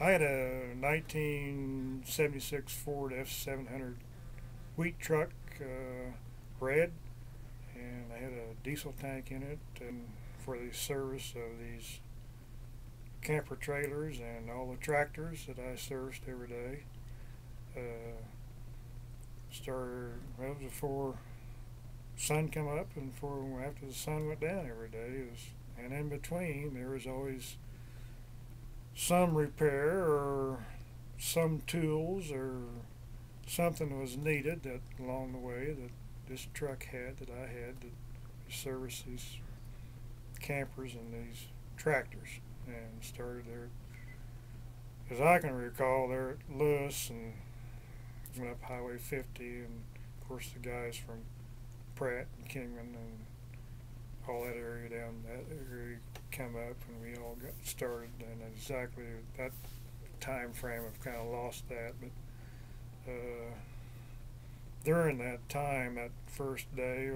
I had a 1976 Ford F700 wheat truck, red, and I had a diesel tank in it, and for the service of these camper trailers and all the tractors that I serviced every day. Started well, it was before sun come up and before after the sun went down every day. And in between there was always some repair or some tools or something was needed that along the way that this truck had that I had to service these campers and these tractors. And started there, as I can recall, there at Lewis and went up Highway 50, and of course the guys from Pratt and Kingman and all that area down that area come up, and we all got started. And exactly that time frame, I've kind of lost that, but during that time, that first day,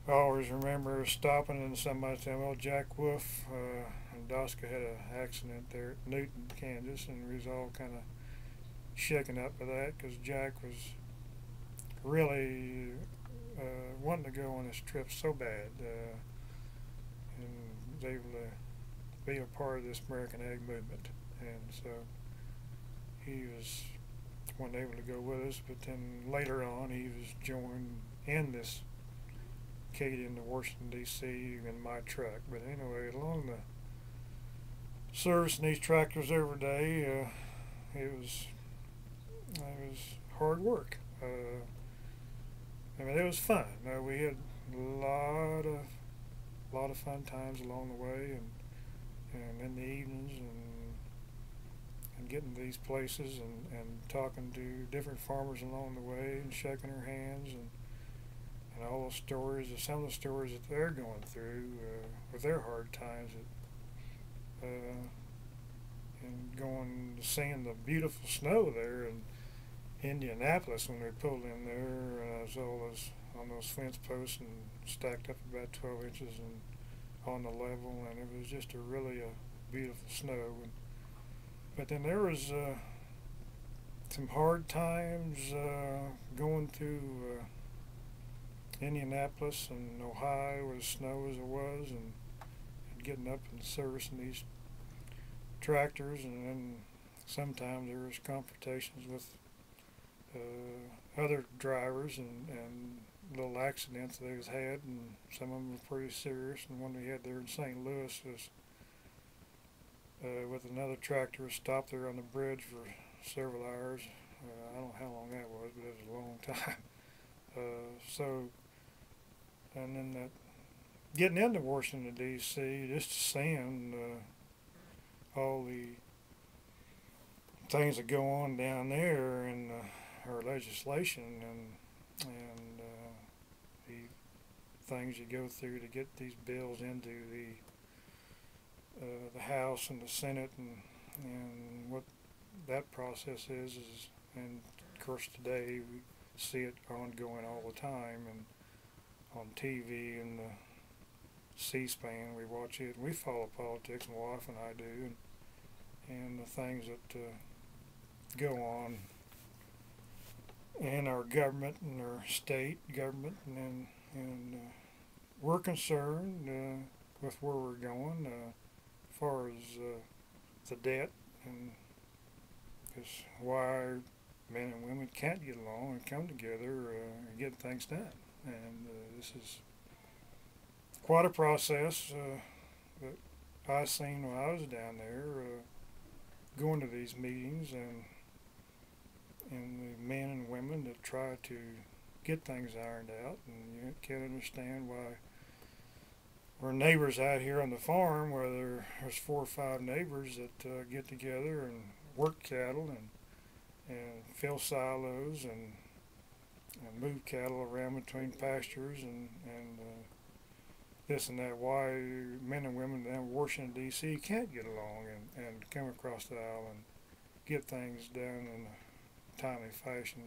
I always remember stopping and somebody saying, well, Jack Wolf and Doska had an accident there at Newton, Kansas, and we was all kind of shaken up by that because Jack was really wanting to go on this trip so bad and was able to be a part of this American Ag movement. And so he wasn't able to go with us, but then later on he was joined in this Acadian to Washington, D.C. in my truck. But anyway, along the servicing these tractors every day, it was hard work. I mean, it was fun. We had a lot of fun times along the way, and in the evenings, and getting to these places and talking to different farmers along the way and shaking their hands and all those stories, some of the stories that they're going through with their hard times, and going to seeing the beautiful snow there in Indianapolis when we pulled in there, as well as on those fence posts and stacked up about 12 inches and on the level, and it was just really a beautiful snow. But then there was some hard times going through Indianapolis and Ohio with snow as it was, and getting up and servicing these tractors, and then sometimes there was confrontations with other drivers and little accidents they was had, and some of them were pretty serious. And one we had there in St. Louis was with another tractor stopped there on the bridge for several hours. I don't know how long that was, but it was a long time. And then that getting into Washington, D.C., just seeing all the things that go on down there and our legislation and the things you go through to get these bills into the House and the Senate, and what that process is, and of course today we see it ongoing all the time, and on TV and the C-SPAN we watch it, and we follow politics, my wife and I do, and the things that go on in our government and our state government, and we're concerned with where we're going as far as the debt, and it's why men and women can't get along and come together and get things done. And this is quite a process that I seen when I was down there, going to these meetings, and the men and women that try to get things ironed out. And you can't understand why our neighbors out here on the farm, where there's 4 or 5 neighbors that get together and work cattle and fill silos and move cattle around between pastures and this and that, why men and women down in Washington, D.C. can't get along and come across the aisle and get things done in a timely fashion.